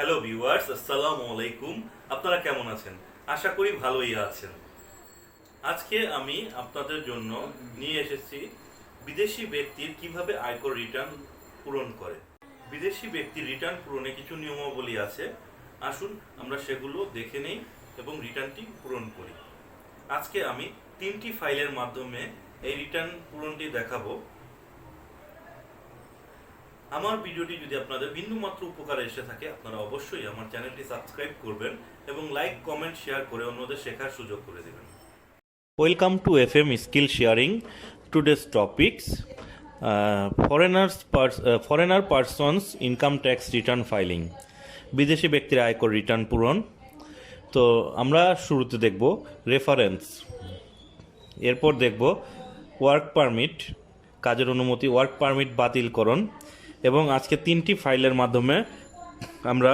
Hello viewers, আসসালামু আলাইকুম। আপনারা কেমন আছেন? আশা করি ভালোই আছেন। আজকে আমি আপনাদের জন্য নিয়ে এসেছি বিদেশি ব্যক্তির কিভাবে আয়কর রিটার্ন পূরণ করে। বিদেশি ব্যক্তির রিটার্ন পূরণে কিছু নিয়মাবলী আছে। আসুন আমরা সেগুলো দেখে নেই এবং রিটার্নটি পূরণ করি। আজকে আমি 3টি ফাইলের মাধ্যমে এই রিটার্ন পূরণটি দেখাবো। আমার ভিডিওটি যদি আপনাদের বিন্দুমাত্র উপকারে এসে থাকে, আপনারা অবশ্যই আমার চ্যানেলটি সাবস্ক্রাইব করবেন এবং লাইক, কমেন্ট, শেয়ার করে অন্যদের শেখার সুযোগ করে দেবেন। Welcome to FM skill sharing. Today's topics foreigner persons income tax return filing, বিদেশি ব্যক্তির আয়কর রিটার্ন পূরণ। তো আমরা শুরুতে দেখব রেফারেন্স, এরপর দেখব ওয়ার্ক পারমিট, কাজের অনুমতি, ওয়ার্ক পারমিট বাতিলকরণ, এবং আজকে 3টি ফাইলের মাধ্যমে আমরা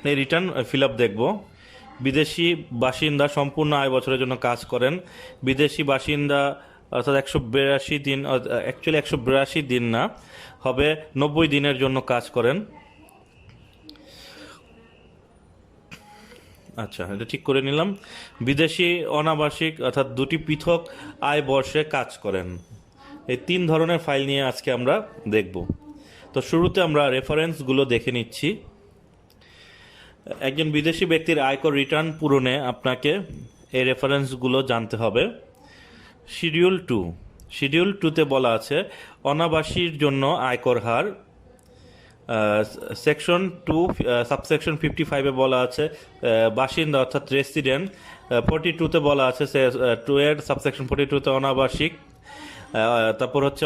এই রিটার্ন ফিল আপ দেখব। বিদেশি বাসিন্দা সম্পূর্ণ আয় বছরের জন্য কাজ করেন। বিদেশি বাসিন্দা অর্থাৎ 182 দিন, অ্যাকচুয়ালি 182 দিন না, হবে 90 দিনের জন্য কাজ করেন। আচ্ছা, এটা ঠিক করে নিলাম। বিদেশি অনাবাসিক অর্থাৎ 2টি পৃথক আয় বর্ষে কাজ করেন। এই 3 ধরনের ফাইল নিয়ে আজকে আমরা দেখব। তো শুরুতে আমরা রেফারেন্সগুলো দেখে নিচ্ছি। একজন বিদেশি ব্যক্তির আয়কর রিটার্ন পূরণে আপনাকে এই রেফারেন্সগুলো জানতে হবে। শিডিউল 2তে বলা আছে অনাবাসীর জন্য আয়কর হার। সেকশন 2 সাবসেকশন 55-এ বলা আছে বাসিন্দা অর্থাৎ রেসিডেন্ট। 42-তে বলা আছে 2 এর সাবসেকশন 42-তে অনাবাসিক। তারপর হচ্ছে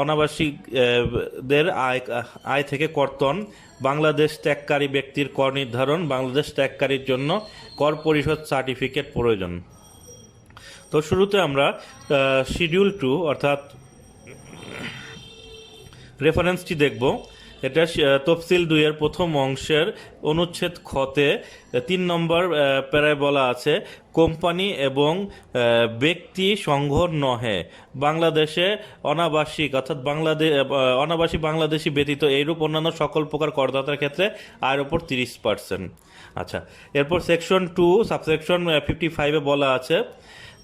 অনাবাসিকদের আয় থেকে কর্তন। বাংলাদেশ ত্যাগকারী ব্যক্তির কর নির্ধারণ। বাংলাদেশ ত্যাগকারীর জন্য কর পরিশোধ সার্টিফিকেট প্রয়োজন। তো শুরুতে আমরা শিডিউল 2 অর্থাৎ রেফারেন্সটি দেখব। এটা তফসিল 2 এর প্রথম অংশের অনুচ্ছেদ খতে 3 নম্বর প্যারায় বলা আছে কোম্পানি এবং ব্যক্তি সংঘ নহে বাংলাদেশে অনাবাসিক অর্থাৎ অনাবাসী বাংলাদেশি ব্যতীত এইরূপ অন্যান্য সকল প্রকার করদাতার ক্ষেত্রে আয়ের ওপর 30%। আচ্ছা, এরপর সেকশন 2 সাবসেকশন 55-এ বলা আছে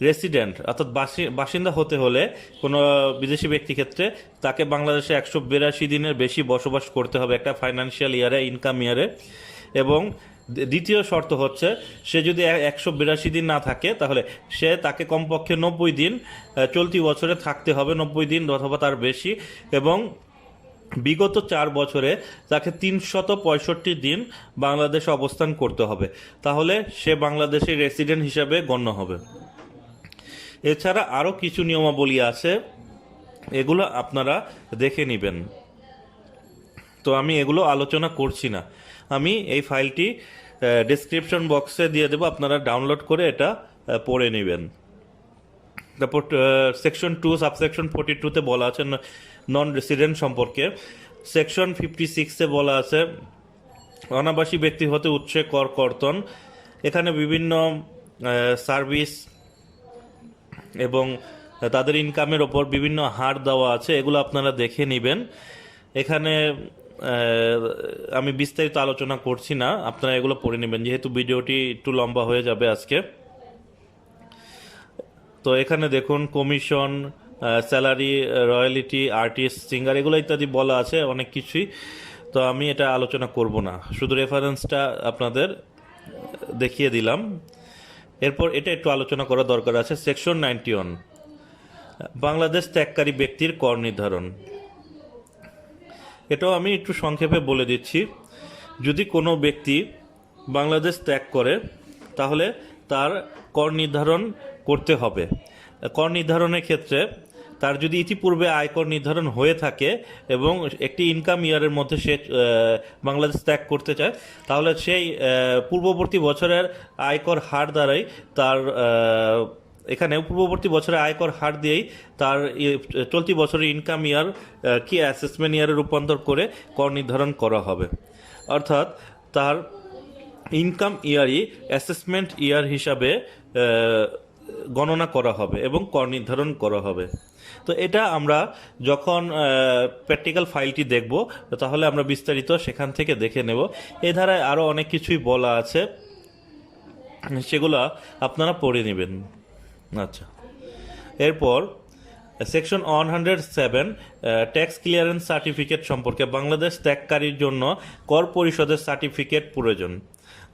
রেসিডেন্ট অর্থাৎ বাসিন্দা হতে হলে কোনো বিদেশি ব্যক্তি ক্ষেত্রে তাকে বাংলাদেশে 182 দিনের বেশি বসবাস করতে হবে একটা ফাইন্যান্সিয়াল ইয়ারে, ইনকাম ইয়ারে। এবং দ্বিতীয় শর্ত হচ্ছে সে যদি 182 দিন না থাকে তাহলে তাকে কমপক্ষে 90 দিন চলতি বছরে থাকতে হবে, 90 দিন অথবা তার বেশি। এবং বিগত 4 বছরে তাকে 365 দিন বাংলাদেশে অবস্থান করতে হবে, তাহলে সে বাংলাদেশের রেসিডেন্ট হিসাবে গণ্য হবে। এছাড়া আরও কিছু নিয়মাবলী আছে, এগুলো আপনারা দেখে নেবেন। তো আমি এগুলো আলোচনা করছি না, আমি এই ফাইলটি ডেসক্রিপশন বক্সে দিয়ে দেবো, আপনারা ডাউনলোড করে এটা পড়ে নেবেন। তারপর সেকশন 2 সাবসেকশন 42-তে বলা আছে নন রেসিডেন্ট সম্পর্কে। সেকশন 56-এ বলা আছে অনাবাসী ব্যক্তি হতে উৎসে কর কর্তন। এখানে বিভিন্ন সার্ভিস এবং তাদের ইনকামের ওপর বিভিন্ন হার দেওয়া আছে, এগুলো আপনারা দেখে নেবেন। এখানে আমি বিস্তারিত আলোচনা করছি না, আপনারা এগুলো পড়ে নেবেন, যেহেতু ভিডিওটি একটু লম্বা হয়ে যাবে আজকে। তো এখানে দেখুন commission, salary, royalty, artist, singer, এগুলো ইত্যাদি বলা আছে অনেক কিছুই। তো আমি এটা আলোচনা করব না, শুধু রেফারেন্সটা আপনাদের দেখিয়ে দিলাম। এরপর এটা একটু আলোচনা করা দরকার আছে। সেকশন 91 বাংলাদেশ ত্যাগকারী ব্যক্তির কর নির্ধারণ। এটাও আমি একটু সংক্ষেপে বলে দিচ্ছি। যদি কোনো ব্যক্তি বাংলাদেশ ত্যাগ করে তাহলে তার কর নির্ধারণ করতে হবে। কর নির্ধারণের ক্ষেত্রে তার যদি ইতিপূর্বে আয়কর নির্ধারণ হয়ে থাকে এবং একটি ইনকাম ইয়ারের মধ্যে সে বাংলাদেশ ত্যাগ করতে চায়, তাহলে সেই পূর্ববর্তী বছরের আয়কর হার দ্বারাই তার এখানে পূর্ববর্তী বছরের আয়কর হার দিয়েই তার চলতি বছরের ইনকাম ইয়ার কি অ্যাসেসমেন্ট ইয়ারে রূপান্তর করে কর নির্ধারণ করা হবে। অর্থাৎ তার ইনকাম ইয়ারই অ্যাসেসমেন্ট ইয়ার হিসাবে গণনা করা হবে এবং কর নির্ধারণ করা হবে। তো এটা আমরা যখন প্র্যাকটিক্যাল ফাইলটি দেখব তাহলে আমরা বিস্তারিত সেখান থেকে দেখে নেব। এই ধারায় আরও অনেক কিছুই বলা আছে, সেগুলো আপনারা পড়ে নেবেন। আচ্ছা, এরপর সেকশন 107 ট্যাক্স ক্লিয়ারেন্স সার্টিফিকেট সম্পর্কে। বাংলাদেশ ত্যাগকারীর জন্য কর পরিশোধের সার্টিফিকেট প্রয়োজন,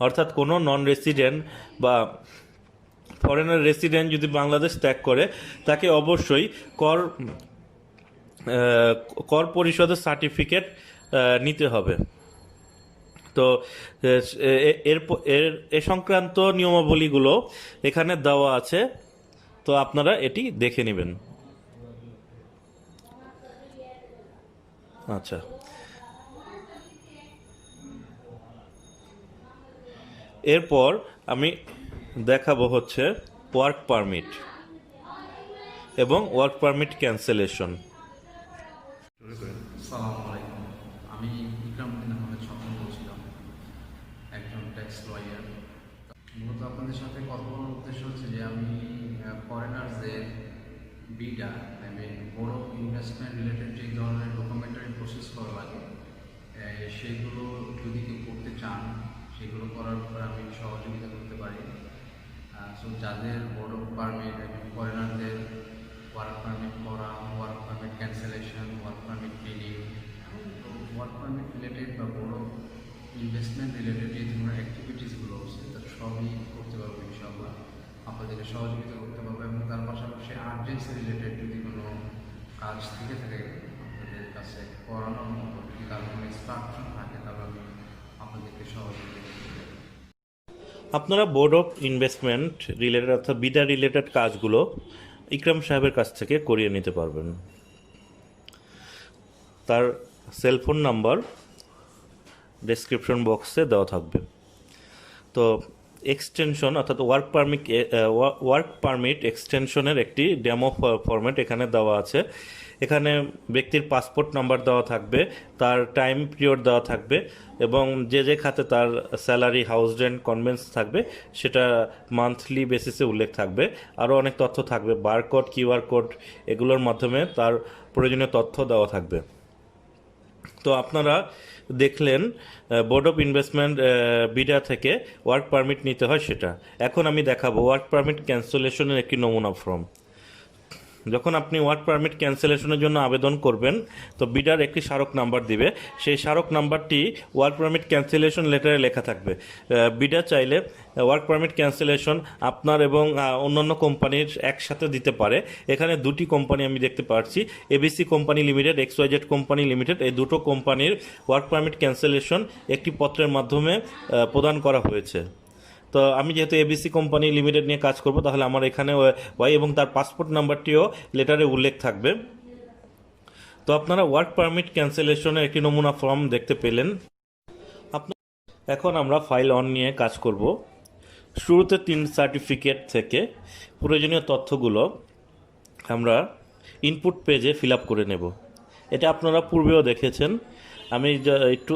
অর্থাৎ কোনো নন রেসিডেন্ট বা ফরেনার রেসিডেন্ট যদি বাংলাদেশ ত্যাগ করে তাকে অবশ্যই কর পরিশোধের সার্টিফিকেট নিতে হবে। তো এর এ সংক্রান্ত নিয়মাবলীগুলো এখানে দেওয়া আছে, তো আপনারা এটি দেখে নেবেন। আচ্ছা, এরপর আমি দেখাবো হচ্ছে ওয়ার্ক পারমিট এবং ওয়ার্ক পারমিট ক্যান্সেলেশন। আসসালামু আলাইকুম। আমি ইকরামউদ্দিন আহমেদ স্বপন বলছিলাম, একজন ট্যাক্স লয়ার। মূলত আপনাদের সাথে কথা বলার উদ্দেশ্য হচ্ছে যে আমি ফরেনার্সদের বিডা এবং বড় ইনভেস্টমেন্ট রিলেটেড যে ধরনের ডকুমেন্টারি প্রসেস করা লাগে সেগুলো যদি কেউ করতে চান সেগুলো করার পরে আমি সহযোগিতা করতে পারি। সো যাদের বড় পারমিট এবং ফরেনারদের ওয়ার্ক পারমিট করা, work permit cancellation, work permit renew, work permit related বা বড় ইনভেস্টমেন্ট রিলেটেড যে ধরনের অ্যাক্টিভিটিসগুলো আছে তার সবই করতে পারবো ইনশাআল্লাহ। আপনাদেরকে সহযোগিতা করতে পারবো এবং তার পাশাপাশি আর্জেন্সি রিলেটেড যদি কোনো কাজ থেকে থাকে আপনাদের কাছে করানোর মতো, যদি তার কোনো ইনস্ট্রাকশন থাকে তাহলে আমি আপনাদেরকে সহযোগিতা করতে পারি। আপনারা বোর্ড অফ ইনভেস্টমেন্ট রিলেটেড অর্থাৎ বিডা রিলেটেড কাজগুলো ইকরাম সাহেবের কাছ থেকে করিয়ে নিতে পারবেন। তার সেলফোন নাম্বার ডেসক্রিপশন বক্সে দেওয়া থাকবে। তো এক্সটেনশন অর্থাৎ ওয়ার্ক পারমিট এক্সটেনশনের একটি ডেমো ফরম্যাট এখানে দেওয়া আছে। এখানে ব্যক্তির পাসপোর্ট নাম্বার দেওয়া থাকবে, তার টাইম পিরিয়ড দেওয়া থাকবে এবং যে খাতে তার স্যালারি, হাউস রেন্ট, কনভেন্স থাকবে সেটা মান্থলি বেসিসে উল্লেখ থাকবে। আরও অনেক তথ্য থাকবে, বারকোড, কিউআর কোড, এগুলোর মাধ্যমে তার প্রয়োজনীয় তথ্য দেওয়া থাকবে। তো আপনারা দেখলেন বোর্ড অফ ইনভেস্টমেন্ট বিডা থেকে ওয়ার্ক পারমিট নিতে হয় সেটা। এখন আমি দেখাবো ওয়ার্ক পারমিট ক্যান্সেলেশনের একটি নমুনা ফর্ম। যখন আপনি ওয়ার্ক পারমিট ক্যান্সেলেশনের জন্য আবেদন করবেন তো বিডার একটি স্মারক নাম্বার দিবে, সেই স্মারক নাম্বারটি ওয়ার্ক পারমিট ক্যান্সেলেশন লেটারে লেখা থাকবে। বিডা চাইলে ওয়ার্ক পারমিট ক্যান্সেলেশন আপনার এবং অন্যান্য কোম্পানির একসাথে দিতে পারে। এখানে দুটি কোম্পানি আমি দেখতে পাচ্ছি, ABC company limited, XYZ company limited, এই দুটো কোম্পানির ওয়ার্ক পারমিট ক্যান্সেলেশন একটি পত্রের মাধ্যমে প্রদান করা হয়েছে। তো আমি যেহেতু এবিসি কোম্পানি লিমিটেড নিয়ে কাজ করব, তাহলে আমার এখানে ওয়াই এবং তার পাসপোর্ট নাম্বারটিও লেটারে উল্লেখ থাকবে। তো আপনারা ওয়ার্ক পারমিট ক্যান্সেলেশনের একটি নমুনা ফর্ম দেখতে পেলেন। এখন আমরা ফাইল অন নিয়ে কাজ করব। শুরুতে 3 সার্টিফিকেট থেকে প্রয়োজনীয় তথ্যগুলো আমরা ইনপুট পেজে ফিল আপ করে নেব। এটা আপনারা পূর্বেও দেখেছেন, আমি একটু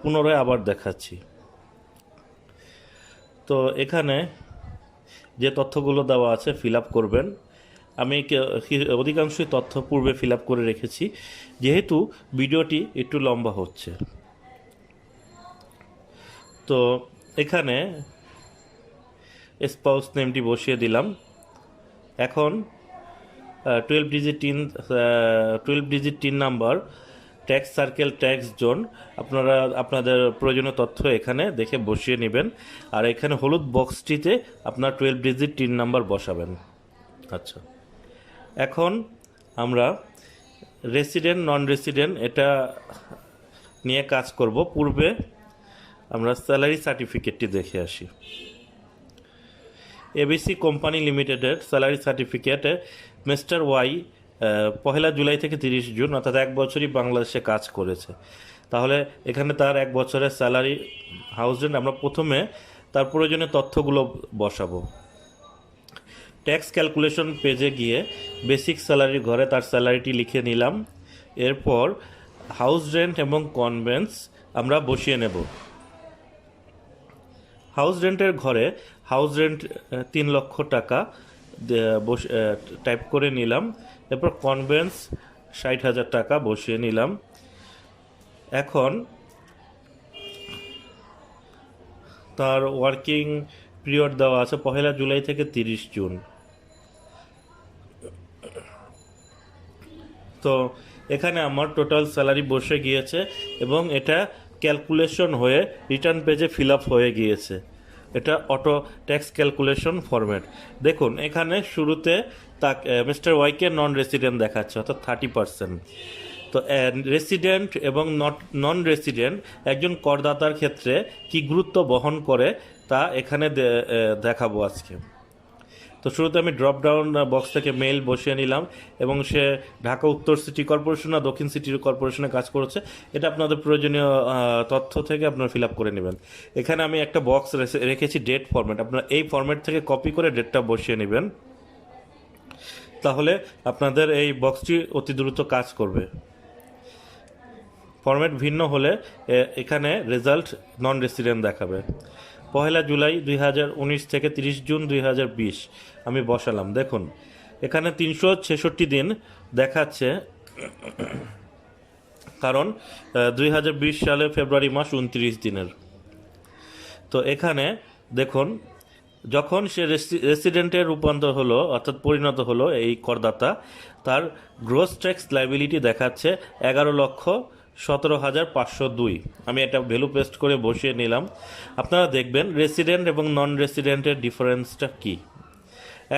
পুনরায় আবার দেখাচ্ছি। তো এখানে যে তথ্যগুলো দেওয়া আছে ফিল আপ করবেন। আমি অধিকাংশই তথ্য পূর্বে ফিল আপ করে রেখেছি, যেহেতু ভিডিওটি একটু লম্বা হচ্ছে। তো এখানে স্পাউস নেমটি বসিয়ে দিলাম। এখন 12 digit tin number, tax circle, tax zone আপনারা আপনাদের প্রয়োজনীয় তথ্য এখানে দেখে বসিয়ে নেবেন। আর এখানে হলুদ বক্সটিতে আপনার 12 ডিজিট টিন নাম্বার বসাবেন। আচ্ছা, এখন আমরা রেসিডেন্ট, নন রেসিডেন্ট এটা নিয়ে কাজ করব। পূর্বে আমরা স্যালারি সার্টিফিকেটটি দেখে আসি। এবিসি কোম্পানি লিমিটেডের স্যালারি সার্টিফিকেটে মিস্টার ওয়াই 1 জুলাই থেকে 30 জুন অর্থাৎ 1 বছরই বাংলাদেশে কাজ করেছে। তাহলে এখানে তার 1 বছরের স্যালারি, হাউস রেন্ট, আমরা প্রথমে তার প্রয়োজনীয় তথ্যগুলো বসাবো। ট্যাক্স ক্যালকুলেশন পেজে গিয়ে বেসিক স্যালারির ঘরে তার স্যালারিটি লিখে নিলাম। এরপর হাউস রেন্ট এবং কনভেন্স আমরা বসিয়ে নেব। হাউস রেন্টের ঘরে হাউস রেন্ট 3 লক্ষ টাকা টাইপ করে নিলাম। এরপর কনভেন্স 60,000 টাকা বসিয়ে নিলাম। এখন তার ওয়ার্কিং পিরিয়ড দেওয়া আছে 1 জুলাই থেকে 30 জুন। তো এখানে আমার টোটাল স্যালারি বসে গিয়েছে এবং এটা ক্যালকুলেশন হয়ে রিটার্ন পেজে ফিল আপ হয়ে গিয়েছে। এটা অটো ট্যাক্স ক্যালকুলেশন ফরম্যাট। দেখুন এখানে শুরুতে মিস্টার ওয়াইকে নন রেসিডেন্ট দেখাচ্ছে, অর্থাৎ 30%। তো রেসিডেন্ট এবং নন রেসিডেন্ট একজন করদাতার ক্ষেত্রে কি গুরুত্ব বহন করে তা এখানে দেখাবো আজকে। তো শুরুতে আমি ড্রপ ডাউন বক্স থেকে মেল বসিয়ে নিলাম এবং সে ঢাকা উত্তর সিটি কর্পোরেশন না দক্ষিণ সিটি কর্পোরেশনে কাজ করেছে, এটা আপনাদের প্রয়োজনীয় তথ্য থেকে আপনারা ফিল আপ করে নেবেন। এখানে আমি একটা বক্স রেখেছি ডেট ফরম্যাট, আপনারা এই ফরম্যাট থেকে কপি করে ডেটটা বসিয়ে নেবেন, তাহলে আপনাদের এই বক্সটি অতি দ্রুত কাজ করবে। ফরম্যাট ভিন্ন হলে এখানে রেজাল্ট নন রেসিডেন্ট দেখাবে। 1 জুলাই 2019 থেকে 30 জুন 2020 আমি বসালাম। দেখুন এখানে 366 দিন দেখাচ্ছে, কারণ 2020 সালে ফেব্রুয়ারি মাস 29 দিনের। তো এখানে দেখুন যখন সে রেসিডেন্টে রূপান্তর হলো অর্থাৎ পরিণত হলো এই করদাতা, তার গ্রোস ট্যাক্স লাইবিলিটি দেখাচ্ছে 11,17,502। আমি এটা ভ্যালু পেস্ট করে বসিয়ে নিলাম। আপনারা দেখবেন রেসিডেন্ট এবং নন রেসিডেন্টের ডিফারেন্সটা কি।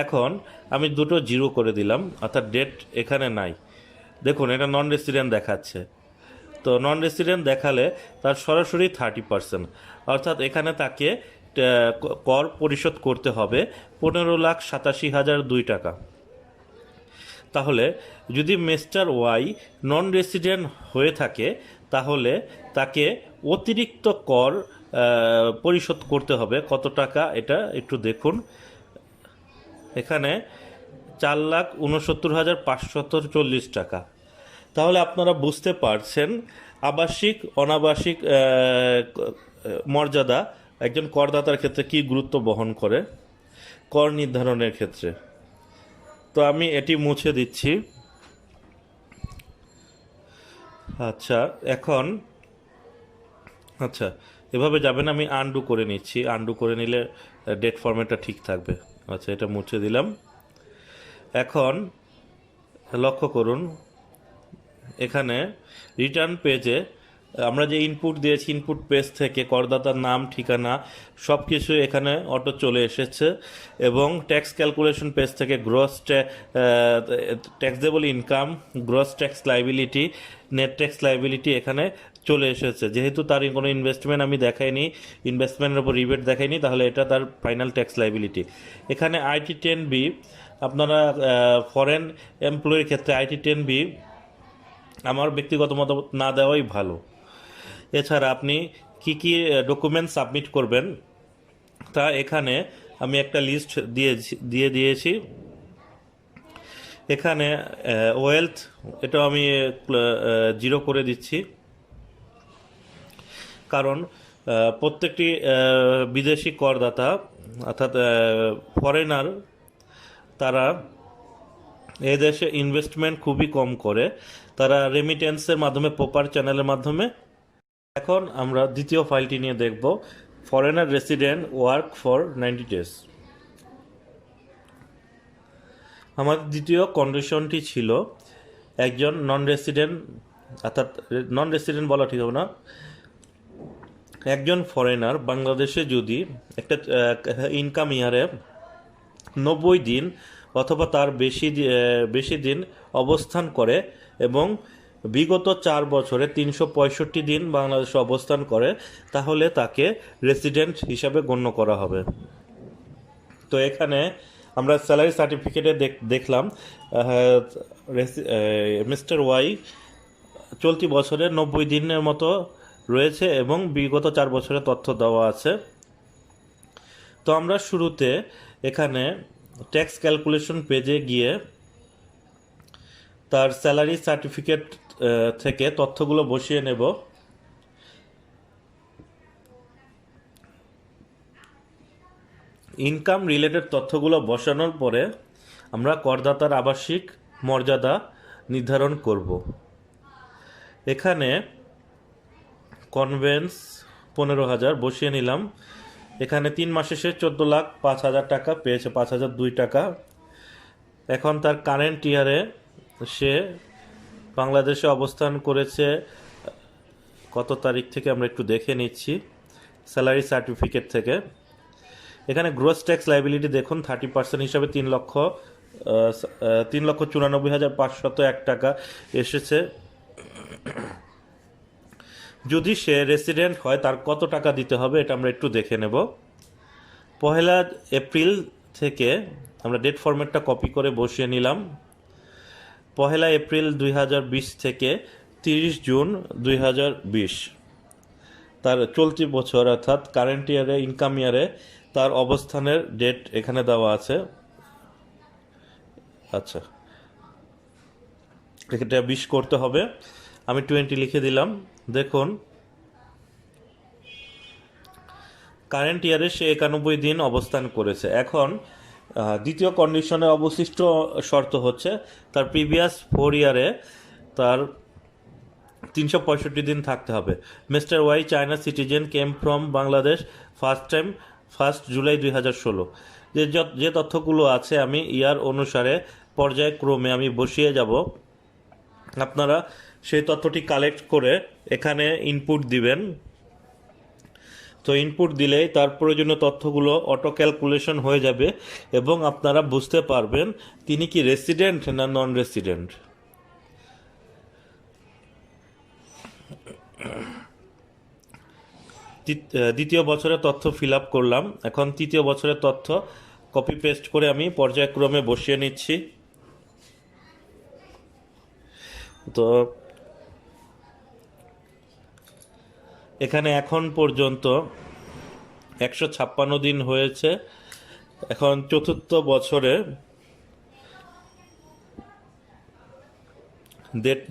এখন আমি দুটো জিরো করে দিলাম, অর্থাৎ ডেট এখানে নাই। দেখুন এটা নন রেসিডেন্ট দেখাচ্ছে। তো নন রেসিডেন্ট দেখালে তার সরাসরি 30%, অর্থাৎ এখানে তাকে কর পরিশোধ করতে হবে 15,87,002 টাকা। তাহলে যদি মিস্টার ওয়াই নন রেসিডেন্ট হয়ে থাকে তাহলে তাকে অতিরিক্ত কর পরিশোধ করতে হবে কত টাকা, এটা একটু দেখুন। এখানে 4,69,540 টাকা। তাহলে আপনারা বুঝতে পারছেন আবাসিক অনাবাসিক মর্যাদা একজন করদাতার ক্ষেত্রে কি গুরুত্ব বহন করে কর নির্ধারণের ক্ষেত্রে। তো আমি এটি মুছে দিচ্ছি। আচ্ছা এখন এভাবে যাবেন, আমি আনডু করে নিচ্ছি, আনডু করে নিলে ডেট ফরম্যাটটা ঠিক থাকবে। আচ্ছা এটা মুছে দিলাম। এখন লক্ষ্য করুন এখানে রিটার্ন পেজে আমরা যে ইনপুট দিয়েছি ইনপুট পেজ থেকে করদাতার নাম ঠিকানা সব কিছু এখানে অটো চলে এসেছে এবং ট্যাক্স ক্যালকুলেশন পেজ থেকে gross taxable income, gross tax liability, net tax liability এখানে চলে এসেছে। যেহেতু তার কোনো ইনভেস্টমেন্ট আমি দেখাইনি, ইনভেস্টমেন্টের উপর রিবেট দেখাইনি, তাহলে এটা তার ফাইনাল ট্যাক্স লাইবিলিটি। এখানে IT10B আপনারা ফরেন এমপ্লয়ির ক্ষেত্রে IT10B আমার ব্যক্তিগত মতামত না দেওয়াই ভালো। এছাড়া আপনি কি কি ডকুমেন্ট সাবমিট করবেন তা এখানে আমি একটা লিস্ট দিয়ে দিয়েছি। এখানে ওয়েলথ এটাও আমি জিরো করে দিচ্ছি, কারণ প্রত্যেকটি বিদেশি করদাতা অর্থাৎ ফরেনার তারা এদেশে ইনভেস্টমেন্ট খুবই কম করে, তারা রেমিটেন্সের মাধ্যমে প্রপার চ্যানেলের মাধ্যমে। এখন আমরা দ্বিতীয় ফাইলটি নিয়ে দেখব, foreigner resident work for 90 days. আমার দ্বিতীয় কন্ডিশনটি ছিল একজন নন রেসিডেন্ট, অর্থাৎ নন রেসিডেন্ট বলা ঠিক হবে না, একজন ফরেনার বাংলাদেশে যদি একটা ইনকাম ইয়ারে 90 দিন অথবা তার বেশি দিন অবস্থান করে এবং বিগত 4 বছরে 365 দিন বাংলাদেশে অবস্থান করে, তাহলে তাকে রেসিডেন্ট হিসাবে গণ্য করা হবে। তো এখানে আমরা স্যালারি সার্টিফিকেটে দেখলাম মিস্টার ওয়াই চলতি বছরে 90 দিনের মতো রয়েছে এবং বিগত 4 বছরের তথ্য দেওয়া আছে। তো আমরা শুরুতে এখানে ট্যাক্স ক্যালকুলেশন পেজে গিয়ে তার স্যালারি সার্টিফিকেট থেকে তথ্যগুলো বসিয়ে নেব। ইনকাম রিলেটেড তথ্যগুলো বসানোর পরে আমরা করদাতার আবাসিক মর্যাদা নির্ধারণ করব। এখানে কনভেন্স 15,000 বসিয়ে নিলাম। এখানে 3 মাসে সে 14,05,000 টাকা পেয়েছে, 5,002 টাকা। এখন তার কারেন্ট ইয়ারে সে বাংলাদেশে অবস্থান করেছে কত তারিখ থেকে আমরা একটু দেখে নিচ্ছি স্যালারি সার্টিফিকেট থেকে। এখানে গ্রোস ট্যাক্স লাইবিলিটি দেখুন 30% হিসাবে 3,94,501 টাকা এসেছে। যদি সে রেসিডেন্ট হয় তার কত টাকা দিতে হবে এটা আমরা একটু দেখে নেব। 1 এপ্রিল থেকে আমরা ডেট ফরম্যাটটা কপি করে বসিয়ে নিলাম। 1 এপ্রিল 2020 থেকে 30 জুন 2020 তার চলতি বছর অর্থাৎ কারেন্ট ইয়ারে, ইনকাম ইয়ারে তার অবস্থানের ডেট এখানে দেওয়া আছে। আচ্ছা, এটা 20 করতে হবে, আমি 20 লিখে দিলাম। দেখুন কারেন্ট ইয়ারে সে 91 দিন অবস্থান করেছে। এখন দ্বিতীয় কন্ডিশনে অবশিষ্ট শর্ত হচ্ছে তার প্রিভিয়াস 4 ইয়ারে তার 365 দিন থাকতে হবে। Mister Y China citizen came from Bangladesh first July 2016। যে তথ্যগুলো আছে আমি ইয়ার অনুসারে পর্যায়ক্রমে আমি বসিয়ে যাব। আপনারা সেই তথ্যটি কালেক্ট করে এখানে ইনপুট দিবেন। তো ইনপুট দিলেই তার প্রয়োজনীয় তথ্যগুলো অটো ক্যালকুলেশন হয়ে যাবে এবং আপনারা বুঝতে পারবেন তিনি কি রেসিডেন্ট না নন রেসিডেন্ট। দ্বিতীয় বছরের তথ্য ফিল আপ করলাম। এখন তৃতীয় বছরের তথ্য কপি পেস্ট করে আমি পর্যায়ক্রমে বসিয়ে নিচ্ছি। তো এখানে এখন পর্যন্ত 156 দিন হয়েছে। এখন চতুর্থ বছরে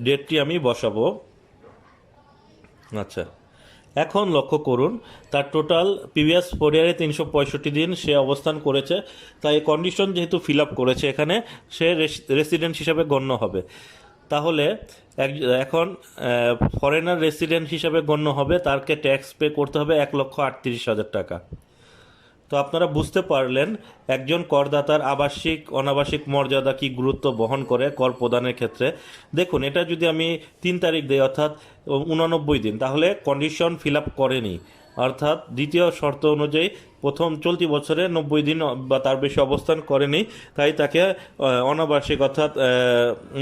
ডেটটি আমি বসাবো। আচ্ছা, এখন লক্ষ্য করুন তার টোটাল প্রিভিয়াস 4 ইয়ারে 365 দিন সে অবস্থান করেছে। তাই কন্ডিশন যেহেতু ফিল আপ করেছে এখানে সে রেসিডেন্ট হিসাবে গণ্য হবে। তাহলে এখন ফরেনার রেসিডেন্ট হিসাবে গণ্য হবে, তারকে ট্যাক্স পে করতে হবে 1,38,000 টাকা। তো আপনারা বুঝতে পারলেন একজন করদাতার আবাসিক অনাবাসিক মর্যাদা কি গুরুত্ব বহন করে কর প্রদানের ক্ষেত্রে। দেখুন এটা যদি আমি 3 তারিখ দিই অর্থাৎ 89 দিন, তাহলে কন্ডিশন ফিল আপ করেনি, অর্থাৎ দ্বিতীয় শর্ত অনুযায়ী প্রথম চলতি বছরে 90 দিন বা তার বেশি অবস্থান করেনি, তাই তাকে অনাবাসিক অর্থাৎ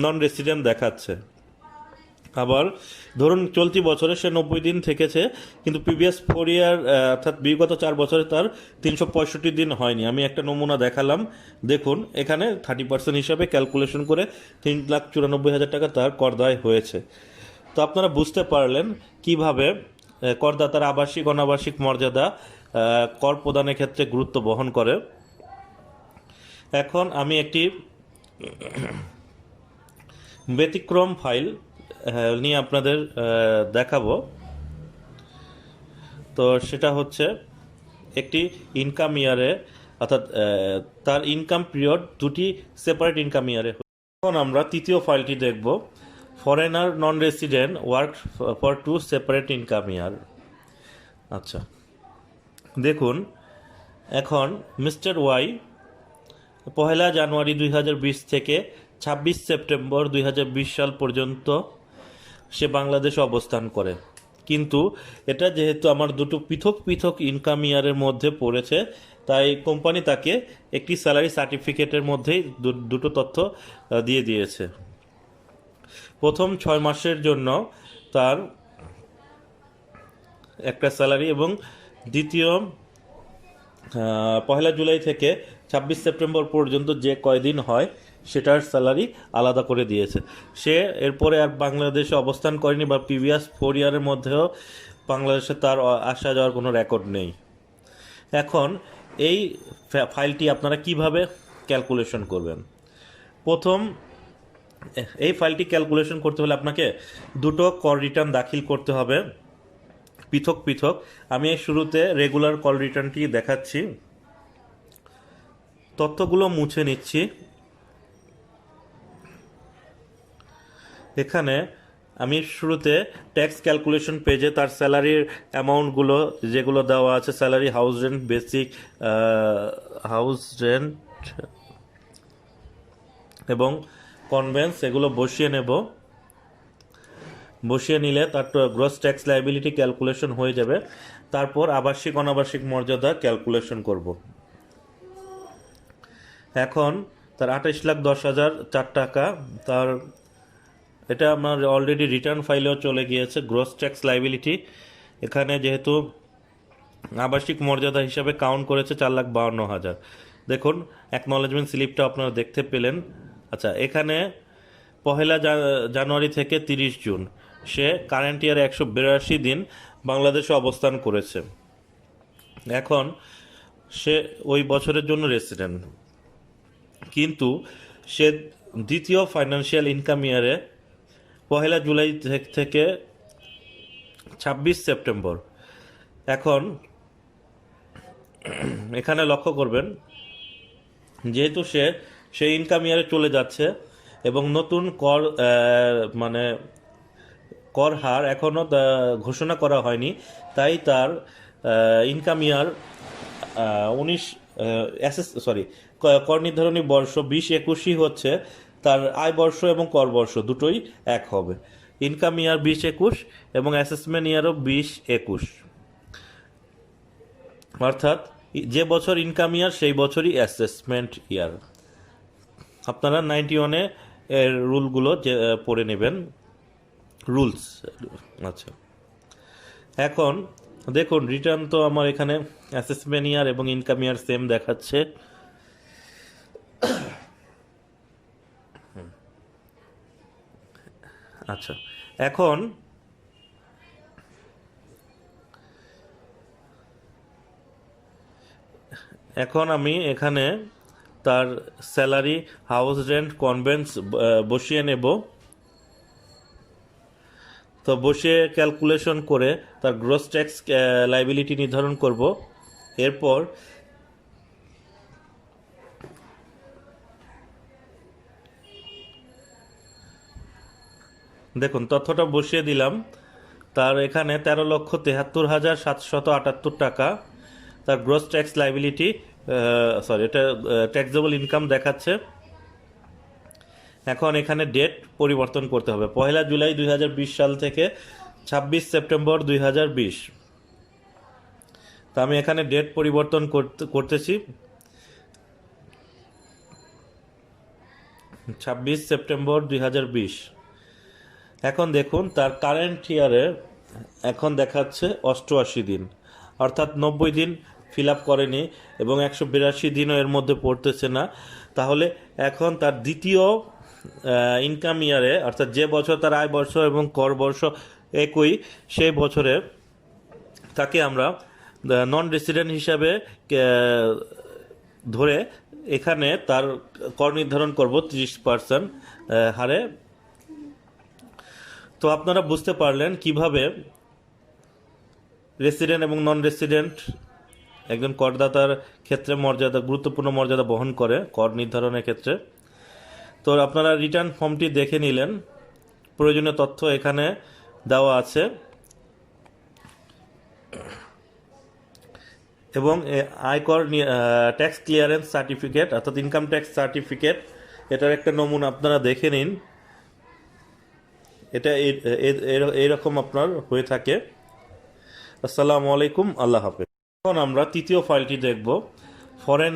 নন রেসিডেন্ট দেখাচ্ছে। আবার ধরুন চলতি বছরে সে 90 দিন থেকেছে কিন্তু প্রিভিয়াস 4 ইয়ার অর্থাৎ বিগত 4 বছরে তার 365 দিন হয়নি। আমি একটা নমুনা দেখালাম, দেখুন এখানে 30% হিসাবে ক্যালকুলেশন করে 3,94,000 টাকা তার করদায় হয়েছে। তো আপনারা বুঝতে পারলেন কিভাবে করদাতার আবাসিক অনাবাসিক মর্যাদা কর প্রদানের ক্ষেত্রে গুরুত্ব বহন করে। এখন আমি একটি ব্যতিক্রম ফাইল নিয়ে আপনাদের দেখাবো। তো সেটা হচ্ছে একটি ইনকাম ইয়ারে অর্থাৎ তার ইনকাম পিরিয়ড দুটি সেপারেট ইনকাম ইয়ারে। এখন আমরা তৃতীয় ফাইলটি দেখব, foreigner non resident work for 2 separate income ইয়ার। আচ্ছা, দেখুন এখন মিস্টার ওয়াই 1 জানুয়ারি 2020 থেকে 26 সেপ্টেম্বর 2020 সাল পর্যন্ত সে বাংলাদেশে অবস্থান করে, কিন্তু এটা যেহেতু আমার দুটো পৃথক পৃথক ইনকাম ইয়ারের মধ্যে পড়েছে তাই কোম্পানি তাকে একটি স্যালারি সার্টিফিকেটের মধ্যেই দুটো তথ্য দিয়ে দিয়েছে। প্রথম 6 মাসের জন্য তার একটা স্যালারি এবং দ্বিতীয় 1 জুলাই থেকে 26 সেপ্টেম্বর পর্যন্ত যে কয়দিন হয় সেটার স্যালারি আলাদা করে দিয়েছে। সে এরপরে আর বাংলাদেশে অবস্থান করেনি বা প্রিভিয়াস 4 ইয়ারের মধ্যেও বাংলাদেশে তার আসা যাওয়ার কোনো রেকর্ড নেই। এখন এই ফাইলটি আপনারা কিভাবে ক্যালকুলেশন করবেন? প্রথম এই ফাইলটি ক্যালকুলেশন করতে হলে আপনাকে দুটো কর রিটার্ন দাখিল করতে হবে পৃথক পৃথক। আমি এই শুরুতে রেগুলার কল রিটার্নটি দেখাচ্ছি, তথ্যগুলো মুছে নিচ্ছি। এখানে আমি শুরুতে ট্যাক্স ক্যালকুলেশন পেজে তার স্যালারির অ্যামাউন্টগুলো যেগুলো দেওয়া আছে, salary, house rent, basic house rent এবং কনভেন্স, এগুলো বসিয়ে নেব। বসিয়ে নিলে তার গ্রস ট্যাক্স লাইবিলিটি ক্যালকুলেশন হয়ে যাবে। তারপর আবাসিক অনাবাসিক মর্যাদা ক্যালকুলেশন করব। এখন তার 28,10,004 টাকা, তার এটা আমার অলরেডি রিটার্ন ফাইলেও চলে গিয়েছে। গ্রস ট্যাক্স লাইবিলিটি এখানে যেহেতু আবাসিক মর্যাদা হিসাবে কাউন্ট করেছে 4,52,000। দেখুন অ্যাকনলেজমেন্ট স্লিপটা আপনারা দেখতে পেলেন। আচ্ছা, এখানে জানুয়ারি থেকে 30 জুন সে কারেন্ট ইয়ারে 182 দিন বাংলাদেশে অবস্থান করেছে। এখন সে ওই বছরের জন্য রেসিডেন্ট, কিন্তু সে দ্বিতীয় ফাইন্যান্সিয়াল ইনকাম ইয়ারে জুলাই থেকে 26 সেপ্টেম্বর। এখন এখানে লক্ষ্য করবেন, যেহেতু সে ইনকাম ইয়ারে চলে যাচ্ছে এবং নতুন মানে কর হার এখনও ঘোষণা করা হয়নি, তাই তার ইনকাম ইয়ার কর নির্ধারণী বর্ষ 20-21 হচ্ছে তার আয় বর্ষ এবং কর বর্ষ দুটোই এক হবে। ইনকাম ইয়ার 20-21 এবং অ্যাসেসমেন্ট ইয়ারও 20-21, অর্থাৎ যে বছর ইনকাম ইয়ার সেই বছরই অ্যাসেসমেন্ট ইয়ার। আপনারা 91-এ এর রুলগুলো পড়ে নেবেন, রুলস। আচ্ছা, এখন দেখুন রিটার্ন তো আমার এখানে অ্যাসেসমেন্ট ইয়ার এবং ইনকাম ইয়ার সেম দেখাচ্ছে। আচ্ছা, এখন আমি এখানে তার স্যালারি, হাউস রেন্ট, কনভেন্স বসিয়ে নেব। তো বসিয়ে ক্যালকুলেশন করে তার গ্রস ট্যাক্স লাইবিলিটি নির্ধারণ করব। এরপর দেখুন তথ্যটা বসিয়ে দিলাম। তার এখানে 13,73,778 টাকা তার গ্রস ট্যাক্স লাইবিলিটি, এটা ট্যাক্সেবল ইনকাম দেখাচ্ছে। এখন এখানে ডেট পরিবর্তন করতে হবে, 1 জুলাই 2020 সাল থেকে 26 সেপ্টেম্বর 2020। তা আমি এখানে ডেট পরিবর্তন করতেছি, 26 সেপ্টেম্বর 2020। এখন দেখুন তার কারেন্ট ইয়ারে এখন দেখাচ্ছে 88 দিন, অর্থাৎ 90 দিন ফিল আপ করেনি এবং 182 দিনও এর মধ্যে পড়তেছে না। তাহলে এখন তার দ্বিতীয় ইনকাম ইয়ারে, অর্থাৎ যে বছর তার আয় বর্ষ এবং কর বর্ষ একই, সেই বছরে তাকে আমরা নন রেসিডেন্ট হিসাবে ধরে এখানে তার কর নির্ধারণ করব 30% হারে। তো আপনারা বুঝতে পারলেন কিভাবে রেসিডেন্ট এবং নন রেসিডেন্ট একজন করদাতার ক্ষেত্রে গুরুত্বপূর্ণ মর্যাদা বহন করে কর নির্ধারণের ক্ষেত্রে। তো আপনারা রিটার্ন ফর্মটি দেখে নিলেন, প্রয়োজনীয় তথ্য এখানে দেওয়া আছে এবং আয়কর ট্যাক্স ক্লিয়ারেন্স সার্টিফিকেট, অর্থাৎ ইনকাম ট্যাক্স সার্টিফিকেট, এটার একটা নমুনা আপনারা দেখে নিন। এটা এইরকম আপনার হয়ে থাকে। আসসালামু আলাইকুম, আল্লাহ হাফেজ। এখন আমরা তৃতীয় ফাইলটি দেখব, ফরেন